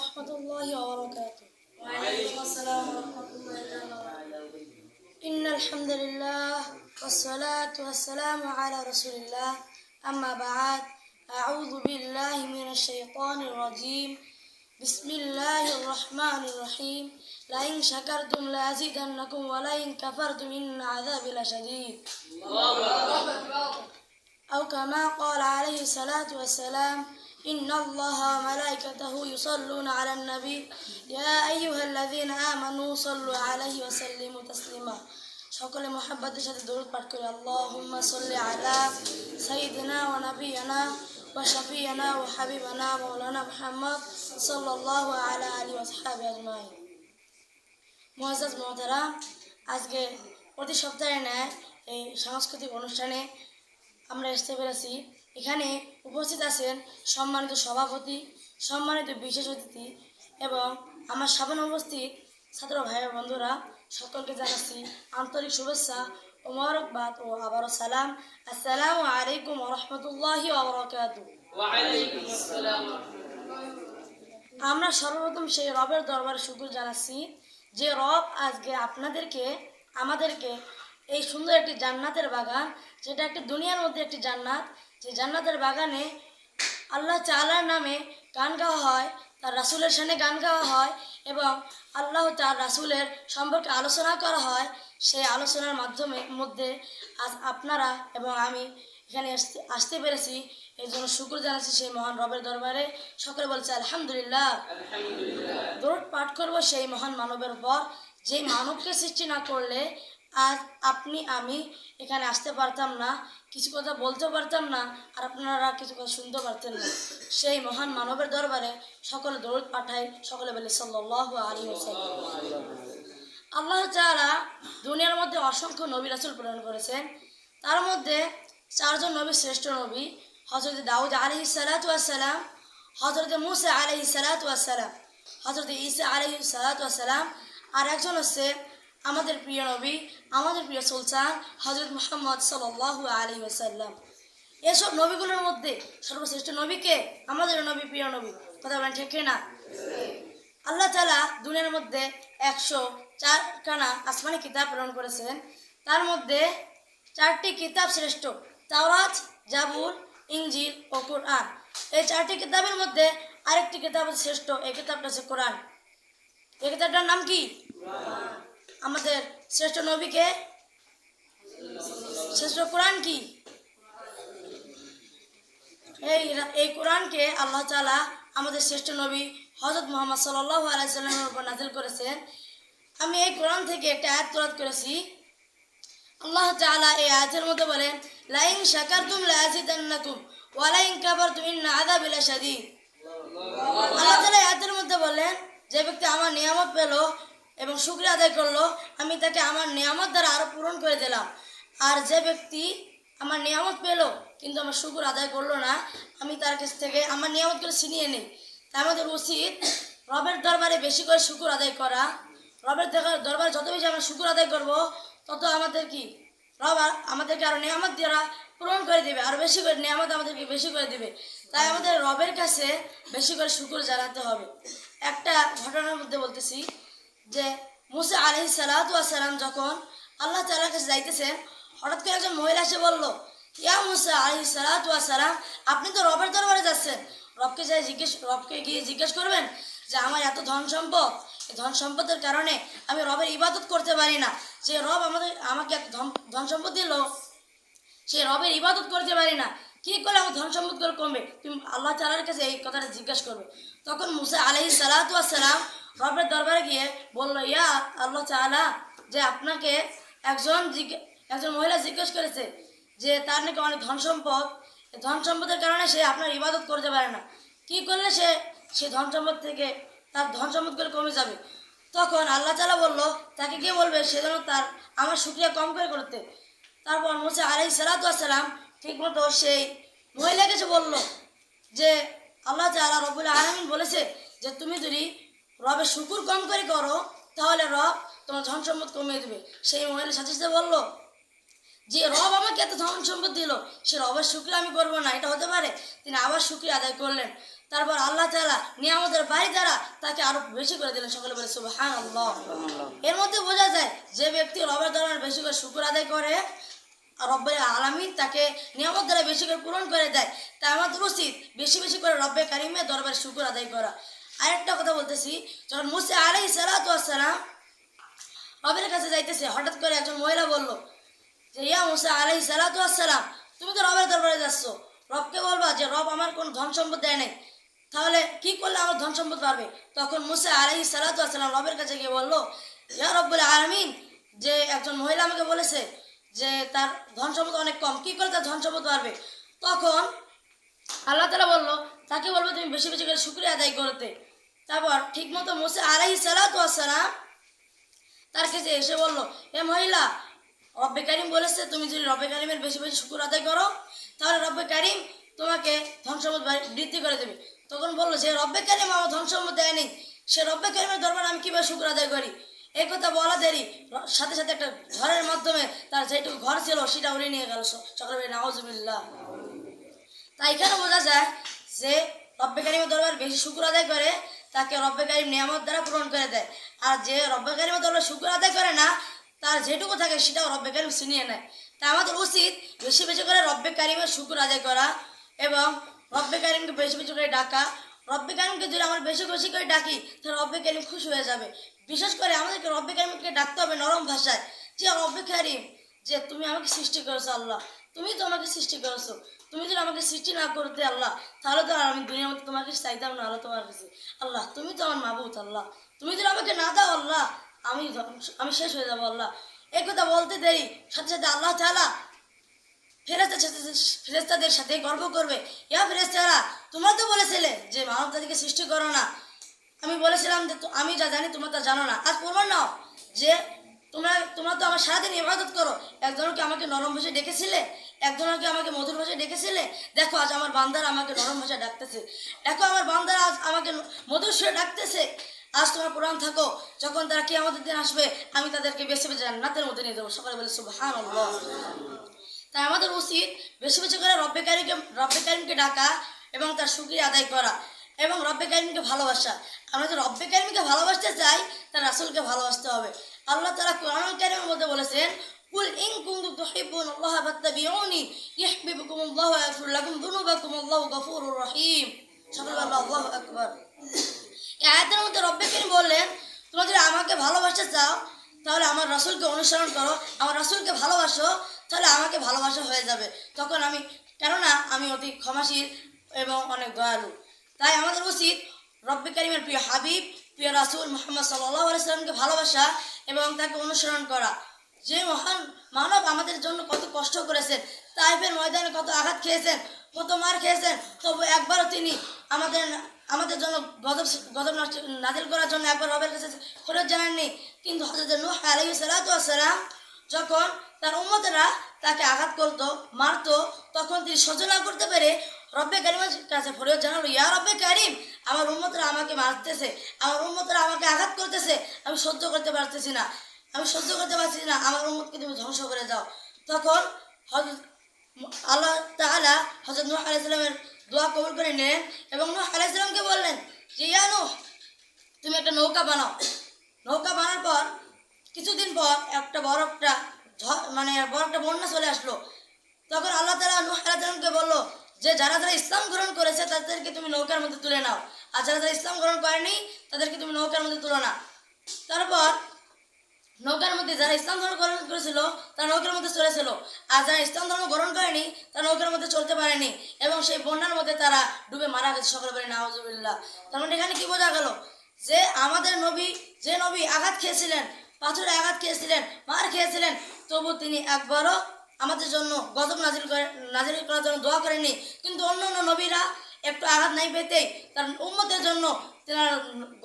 ورحمة الله وبركاته. وعليكم السلام ورحمة الله وبركاته. إن الحمد لله والصلاة والسلام على رسول الله. أما بعد، أعوذ بالله من الشيطان الرجيم. بسم الله الرحمن الرحيم. لئن شكرتم لأزيدنكم ولئن كفرتم إن عذابي لشديد. أو كما قال عليه الصلاة والسلام: إن الله وملائكته يصلون على النبي يا أيها الذين آمنوا صلوا عليه وسلموا تسليما. সকলে মুহাব্বতের সাথে দরুদ পাঠ করি। আল্লাহুম্মা সাল্লি আলা সাইয়্যিদিনা ওয়া নাবিয়িনা ওয়া শাফিয়িনা ওয়া হাবিবানা মাওলানা মুহাম্মদ সাল্লাল্লাহু আলা আলিহি ওয়া সাহবিহি আজমাইন। মুআজ্জাজ মুহতারাম, আজকে প্রতি সপ্তাহে ন্যায় এই সাংস্কৃতিক অনুষ্ঠানে আমরা আসতে পেরেছি। এখানে উপস্থিত আছেন সম্মানিত সভাপতি, সম্মানিত বিশেষ অতিথি এবং আমার সামনে উপস্থিত ছাত্র ভাই বন্ধুরা, সকলকে জানাচ্ছি আন্তরিক শুভেচ্ছা ও মোবারকবাদ ও আবারও সালাম। আসসালামু আলাইকুম ওয়া রাহমাতুল্লাহি ওয়া বারাকাতুহু। ওয়া আলাইকুম আসসালাম। আমরা সর্বপ্রথম সেই রবের দরবারে শুকর জানাচ্ছি যে রব আজকে আমাদেরকে এই সুন্দর একটি জান্নাতের বাগান, যেটা একটি দুনিয়ার মধ্যে একটি জান্নাত, যে জান্নাতের বাগানে আল্লাহ তাআলার নামে গান গাওয়া হয়, তার রাসূলের শানে গান গাওয়া হয় এবং আল্লাহ তার রাসূলের সম্পর্কে আলোচনা করা হয়। সেই আলোচনার মধ্যে আজ আপনারা এবং আমি এখানে আসতে পেরেছি। এই জন্য শুকর জানাচ্ছি সেই মহান রবের দরবারে। সকলে বলছে আলহামদুলিল্লাহ। দরুদ পাঠ করব সেই মহান মানবের উপর, যে মানবকে সৃষ্টি না করলে আজ আপনি আমি এখানে আসতে পারতাম না, কিছু কথা বলতে পারতাম না, আর আপনারা কিছু কথা শুনতে পারতেন না। সেই মহান মানবের দরবারে সকলে দরুদ পাঠাই। সকলে বলে সাল্লাল্লাহু আলাইহি ওয়াসাল্লাম। আল্লাহ তাআলা দুনিয়ার মধ্যে অসংখ্য নবী রাসূল প্রেরণ করেছেন। তার মধ্যে চারজন নবী শ্রেষ্ঠ নবী: হযরত দাউদ আলাইহিস সালাতু ওয়াস সালাম, হযরত মূসা আলাইহিস সালাতু ওয়াস সালাম, হযরত ঈসা আলাইহিস সালাতু ওয়াস সালাম, আর একজন হচ্ছে আমাদের প্রিয় নবী, আমাদের প্রিয় সুলতান হযরত মুহাম্মদ সাল্লাল্লাহু আলাইহি ওয়াসাল্লাম। এসব নবীগুলোর মধ্যে সর্বশ্রেষ্ঠ নবীকে আমাদের নবী, প্রিয় নবী। কথা বলেন ঠিক না? আল্লাহ তাআলা দুনিয়ার মধ্যে 104খানা আসমানি কিতাব প্রেরণ করেছেন। তার মধ্যে 4টি কিতাব শ্রেষ্ঠ: তাওরাত, জাবুর, ইনজিল ও কোরআন। এই 4টি কিতাবের মধ্যে আরেকটি কিতাব শ্রেষ্ঠ, এই কিতাবটা হচ্ছে কোরআন। এই কিতাবটার নাম কি? আমাদের শ্রেষ্ঠ নবীকে শ্রেষ্ঠ কোরআন কি? এই কোরআনকে আল্লাহ তাআলা আমাদের শ্রেষ্ঠ নবী হযরত মুহাম্মদ সাল্লাল্লাহু আলাইহি ওয়াসাল্লামের উপর নাযিল করেছেন। আমি এই কোরআন থেকে একটা আয়াত তেলাওয়াত করেছি। আল্লাহ তাআলা এই আয়াতের মধ্যে বলেন, লাইন শাকারতুম লাযিদান্নাকুম ওয়া লাইন কাফারতুম ইন্না আযাবি লাশাদীদ। আল্লাহ তাআলা এই আয়াতের মধ্যে বলেন, যে ব্যক্তি আমার নিয়ামত পেল এবং শুকরিয়া আদায় করলো, আমি তাকে আমার নিয়ামত দ্বারা আরো পূরণ করে দিলাম। আর যে ব্যক্তি আমার নিয়ামত পেল কিন্তু আমার শুকর আদায় করলো না, আমি তার কাছ থেকে আমার নিয়ামতগুলো ছিনিয়ে নিই। তাই আমাদের উচিত রবের দরবারে বেশি করে শুকর আদায় করা। রবের দরবারে যত বেশি আমরা শুকর আদায় করব, তত আমাদের কি রব আমাদেরকে আরো নিয়ামত দ্বারা পূরণ করে দেবে, আরো বেশি করে নিয়ামত আমাদেরকে বেশি করে দেবে। তাই আমাদের রবের কাছে বেশি করে শুকর জানাতে হবে। একটা ঘটনার মধ্যে বলতেছি যে মূসা আলাইহিস সালাতু ওয়াস সালাম যখন আল্লাহ তাআলার কাছে যাইতেছেন, হঠাৎ করে একজন মহিলা এসে বলল, ইয়া মূসা আলাইহিস সালাতু ওয়াস সালাম, আপনি তো রবের দরবারে যাচ্ছেন, রবকে গিয়ে জিজ্ঞেস করবেন যে আমার এত ধন সম্পদ, এই ধন সম্পদের কারণে আমি রবের ইবাদত করতে পারি না। যে রব আমাকে এত ধন সম্পদ দিল, সেই রবের ইবাদত করতে পারি না, কি করলে আমার ধন সম্পদগুলো কমবে? তুমি আল্লাহ তাআলার কাছে এই কথাটা জিজ্ঞাসা করবে। তখন মূসা আলাইহিস সালাতু ওয়াস সালাম রবের দরবারে গিয়ে বলল, ইয়া আল্লাহ তাআলা, যে আপনাকে একজন মহিলা জিজ্ঞেস করেছে যে তার নাকি অনেক ধন সম্পদ, ধন সম্পদের কারণে সে আপনার ইবাদত করতে পারে না, কি করলে সে ধন সম্পদ থেকে তার ধন সম্পদগুলো কমে যাবে? তখন আল্লাহ তাআলা বলল, তাকে গিয়ে বলবে সে যেন আমার শুকরিয়া কম করে করতে। তারপর মূসা আলাইহিস সালাতু ওয়াস সালাম ঠিক মতো সেই মহিলাকে এসে বলল যে আল্লাহ তাআলা রব্বুল আলামিন বলেছে যে তুমি যদি রবের শুকুর কম করে করো, তাহলে রব তোমার ধন সম্পদ কমিয়ে দেবে। সেই মহিলা সাথে সাথে বলল যে রব আমাকে এত ধন সম্পদ দিল, সে রবের শুকরিয়া আমি করবো না, এটা হতে পারে? তিনি আবার শুকরিয়া আদায় করলেন। তারপর আল্লাহ তাআলা নিয়ামতের বাড়ি দ্বারা তাকে আরো বেশি করে দিলেন। সকলে বলে সুবহানাল্লাহ। এর মধ্যে বোঝা যায় যে ব্যক্তি রবের দরবারে বেশি করে শুকর আদায় করে, রব্বে আলামিন তাকে নিয়ামত দ্বারা বেশি করে পূরণ করে দেয়। তাই আমাদের উচিত বেশি বেশি করে রব্বে কারিমের দরবারে শুকর আদায় করা। আরেকটা কথা বলতেছি, যখন মুসা আলাইহিস সালাতু ওয়াস সালাম রবের কাছে যাইতেছে, হঠাৎ করে একজন মহিলা বলল যে ইয়া মুসা আলাইহিস সালাতু ওয়াস সালাম, তুমি তো রবের দরবারে যাচ্ছ, রবকে বলবা যে রব আমার কোনো ধন সম্পদ দেয় নাই, তাহলে কি করলে আমার ধন সম্পদ পারবে? তখন মুসা আলাইহিস সালাতু ওয়াস সালাম রবের কাছে গিয়ে বলল, ইয়া রব্বুল আলামিন, যে একজন মহিলা আমাকে বলেছে যে তার ধন সম্পদ অনেক কম, কি করে তার ধন সম্পদ বাড়বে? তখন আল্লাহ তাআলা বললো, তাকে বলবে তুমি বেশি বেশি করে শুকরিয়া আদায় করতে। তারপর ঠিকমতো মুসা আলাইহিস সালাতু ওয়াস সালাম তার কাছে এসে বলল, এ মহিলা, রব্বে কারিম বলেছে তুমি যদি রব্বে কারিমের বেশি বেশি শুকর আদায় করো তাহলে রব্বে কারিম তোমাকে ধন সম্পদ বৃদ্ধি করে দেবে। তখন বললো, যে রব্বে কারিম আমার ধন সম্পদ দেয়নি, সে রব্বে কারিমের দরবারে আমি কীভাবে শুকর আদায় করি? এই কথা বলা দেরি, সাথে সাথে একটা ঝড়ের মাধ্যমে তার যেটুকু ঘর ছিল সেটা উড়ে নিয়ে গেল। সকালে নাউজুবিল্লাহ। তাই এখানে বোঝা যায় যে রব্বে কারিমের দরবারে বেশি শুকর আদায় করে তাকে রব্বে কারিম নিয়ামত দ্বারা পূরণ করে দেয়, আর যে রব্বে কারিমের দরবারে শুকর আদায় করে না তার যেটুকু থাকে সেটাও রব্বে কারিম ছিনিয়ে নেয়। তাই আমাদের উচিত বেশি বেশি করে রব্বে কারিমের শুকর আদায় করা এবং রব্বে কারিমকে বেশি বেশি করে ডাকা। রব্বে কারিমকে যদি আমরা বেশি বেশি করে ডাকি তাহলে রব্বে কারিম খুশি হয়ে যাবে। বিশেষ করে আমাদেরকে রব্বে কারিমকে ডাকতে হবে নরম ভাষায়, যে রব্বে কারিম, যে তুমি আমাকে সৃষ্টি করেছো আল্লাহ, তুমি তো আমাকে সৃষ্টি করেছো, তুমি যদি আমাকে সৃষ্টি না করতে আল্লাহ তাহলে তো আর আমি দুনিয়ার মধ্যে তোমার কাছে চাইতাম না। আল্লাহ তোমার কাছে, আল্লাহ তুমি তো আমার মাবুদ, আল্লাহ তুমি যদি আমাকে না দাও আল্লাহ আমি শেষ হয়ে যাবো আল্লাহ। এই কথা বলতে দেরি, সাথে সাথে আল্লাহ তাআলা ফেরেশতাদের সাথে গর্ব করবে, ইয়া ফেরেশতারা, তোমরা তো বলেছিলে যে মানব জাতিকে সৃষ্টি করো না, আমি বলেছিলাম যে আমি যা জানি তোমরা তা জানো না। আজ প্রমাণ নাও যে তোমরা তো আমার সারাদিন ইবাদত করো, একজনকে আমাকে নরম ভাষায় ডেকেছিলে, একজনকে আমাকে মধুর ভাষায় ডেকেছিলে। দেখো আজ আমার বান্দারা আমাকে নরম ভাষায় ডাকতেছে, দেখো আমার বান্দারা আজ আমাকে মধুর সুরে ডাকতেছে। আজ তোমার কোরআন থাকো, যখন তারা কিয়ামতের দিন আসবে আমি তাদেরকে বেছে বেছে জান্নাতের মধ্যে নিয়ে দেবো। সকালে বলে সুবহানাল্লাহ। তাই আমাদের উচিত বেশি বেশি করে রব্বে কারিমকে ডাকা এবং তার শুকরিয়া আদায় করা এবং রব্বে কারিমকে ভালোবাসা। আমরা যদি রব্বে কারিমকে ভালোবাসতে চাই তার রাসূলকে ভালোবাসতে হবে। আল্লাহ তাআলা কোরআনুল কারীমের মধ্যে বলেছেন, কুল ইন কুনতুম তুহিব্বুনাল্লাহা ফাত্তাবিউনি ইউহিব্বুকুমুল্লাহু ওয়া ইয়াগফির লাকুম যুনুবাকুম আল্লাহু গফুরুর রহিম। সকলে বলুন আল্লাহু আকবার। এই আয়াতের মধ্যে রব্বে কারিম বললেন, তোমরা যদি আমাকে ভালোবাসতে চাও তাহলে আমার রাসূলকে অনুসরণ করো, আমার রাসূলকে ভালোবাসো, তাহলে আমাকে ভালোবাসা হয়ে যাবে। তখন কেননা আমি অতি ক্ষমাশীল এবং অনেক দয়ালু। তাই আমাদের উচিত রব্বে কারিমের প্রিয় হাবিব, প্রিয় রাসূল মুহাম্মদ সাল্লাল্লাহু আলাইহি সাল্লামকে ভালোবাসা এবং তাকে অনুসরণ করা। যে মহান মানব আমাদের জন্য কত কষ্ট করেছেন, তাইফের ময়দানে কত আঘাত খেয়েছেন, কত মার খেয়েছেন, তবু একবারও তিনি আমাদের জন্য গজব নাজিল করার জন্য একবার রবের কাছে ফরিয়াদ জানাননি। কিন্তু হযরত নূহ আলাইহিস সালাতু ওয়াস সালাম যখন তার উম্মতেরা তাকে আঘাত করতো, মারতো, তখন তিনি সহ্য না করতে পেরে রব্বে কারিমের কাছে ফরিয়াদ জানালো, ইয়া রব্বে কারিম, আমার উম্মতরা আমাকে মারতেছে, আমার উম্মতরা আমাকে আঘাত করতেছে, আমি সহ্য করতে পারছি না, আমার উম্মতকে তুমি ধ্বংস করে দাও। তখন আল্লাহ তাআলা হযরত নূহ আলাইহিস সালামের দোয়া কবুল করে নিলেন এবং নূহ আলাইহিস সালামকে বললেন যে ইয়া নূহ, তুমি একটা নৌকা বানাও। নৌকা বানার পর কিছুদিন পর বড় একটা বন্যা চলে আসলো। তখন আল্লাহ তাআলা নূহ আলাইহিস সালামকে বলল যে যারা ইসলাম গ্রহণ করেছে তাদেরকে তুমি নৌকার মধ্যে তুলে নাও, আর যারা ইসলাম গ্রহণ করেনি তাদেরকে তুমি নৌকার মধ্যে তুলো না। তারপর নৌকার মধ্যে যারা ইসলাম ধর্ম গ্রহণ করেছিল তারা নৌকার মধ্যে চলেছিল, আর যারা ইসলাম ধর্ম গ্রহণ করেনি তারা নৌকার মধ্যে চলতে পারেনি এবং সেই বন্যার মধ্যে তারা ডুবে মারা গেছে। সকলে বলে নাউজুবিল্লাহ। তার মানে এখানে কি বোঝা গেল যে আমাদের নবী, যে নবী আঘাত খেয়েছিলেন, পাথরে আঘাত খেয়েছিলেন, মার খেয়েছিলেন, তবু তিনি একবারও আমাদের জন্য গজব নাজিল করার জন্য দোয়া করেনি। কিন্তু অন্য অন্য নবীরা একটু আঘাত নাই পেতেই তার উম্মতের জন্য তেনারা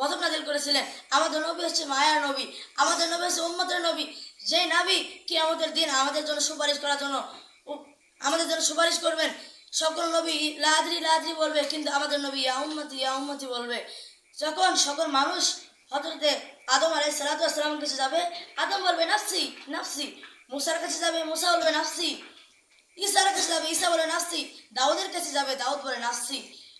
গজব নাজিল করেছিলেন। আমাদের নবী হচ্ছে মায়ার নবী, আমাদের নবী হচ্ছে উম্মতের নবী, যে নবী কিয়ামতের দিন আমাদের জন্য সুপারিশ করার জন্য আমাদের জন্য সুপারিশ করবেন। সকল নবী লাদ্রি লাদ্রি বলবে, কিন্তু আমাদের নবী ইয়া উম্মতি বলবে। যখন সকল মানুষ হযরতে আদম আলাইহিস সালাতু ওয়াস সালামের কাছে যাবে, আদম বলবে নাফসি নাফসি, মুসার কাছে যাবে, মুসা বলবে নাফসি, ঈসার কাছে যাবে, ঈসা বলে নাফসি, দাউদের কাছে যাবে, দাউদ বলে নাফসি।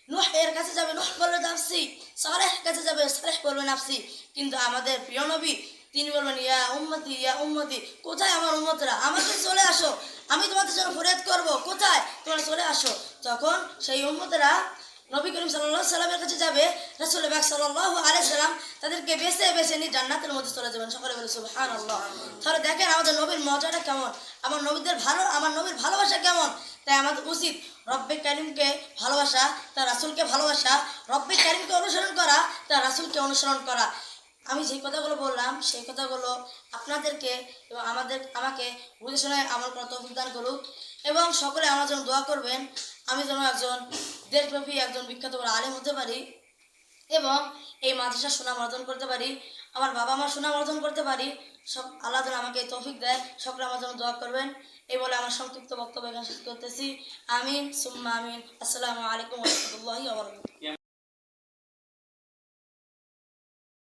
নূহ এর কাছে যাবে, নূহ বলবে নাফসি, সালেহ কাছে যাবে, সালেহ বলবে নাফসি। কিন্তু আমাদের প্রিয় নবী তিনি বলবেন ইয়া উম্মতি, ইয়া উম্মতি, কোথায় আমার উম্মতরা, আমাকে চলে আসো, আমি তোমাদের জন্য ফরিয়াদ করব, কোথায় তোমরা চলে আসো। তখন সেই উম্মতরা নবী করিম সাল্লাল্লাহু আলাইহি সাল্লামের কাছে যাবে, রাসূল পাক সাল্লাল্লাহু আলাইহি সাল্লাম তাদেরকে বেছে বেছে নিয়ে জান্নাতের মধ্যে চলে যাবেন। সকলে বলে সুবহানাল্লাহ। তাহলে দেখেন আমাদের নবীর মজাটা কেমন, আমার নবীর ভালোবাসা কেমন। তাই আমাদের উচিত রব্বে কারিমকে ভালোবাসা, তার রাসূলকে ভালোবাসা, রব্বে কারিমকে অনুসরণ করা, তার রাসূলকে অনুসরণ করা। আমি যে কথাগুলো বললাম সেই কথাগুলো আপনাদেরকে এবং আমাকে বুঝে শুনে আমল করার তৌফিক দান করুক, এবং সকলে আমার জন্য দোয়া করবেন আমি যেন একজন দেশব্যাপী একজন বিখ্যাত বড় আলেম হতে পারি এবং এই মাদ্রাসার সুনাম অর্জন করতে পারি, আমার বাবা মার সুনাম অর্জন করতে পারি। সব আল্লাহ যেন আমাকে এই তৌফিক দেয়। সকলে আমার জন্য দোয়া করবেন। এই বলে আমার সংক্ষিপ্ত বক্তব্য এখানে শেষ করতেছি। আমিন সুম্মা আমিন। আসসালামু আলাইকুম ওয়া রাহমাতুল্লাহি ওয়া বারাকাতুহু।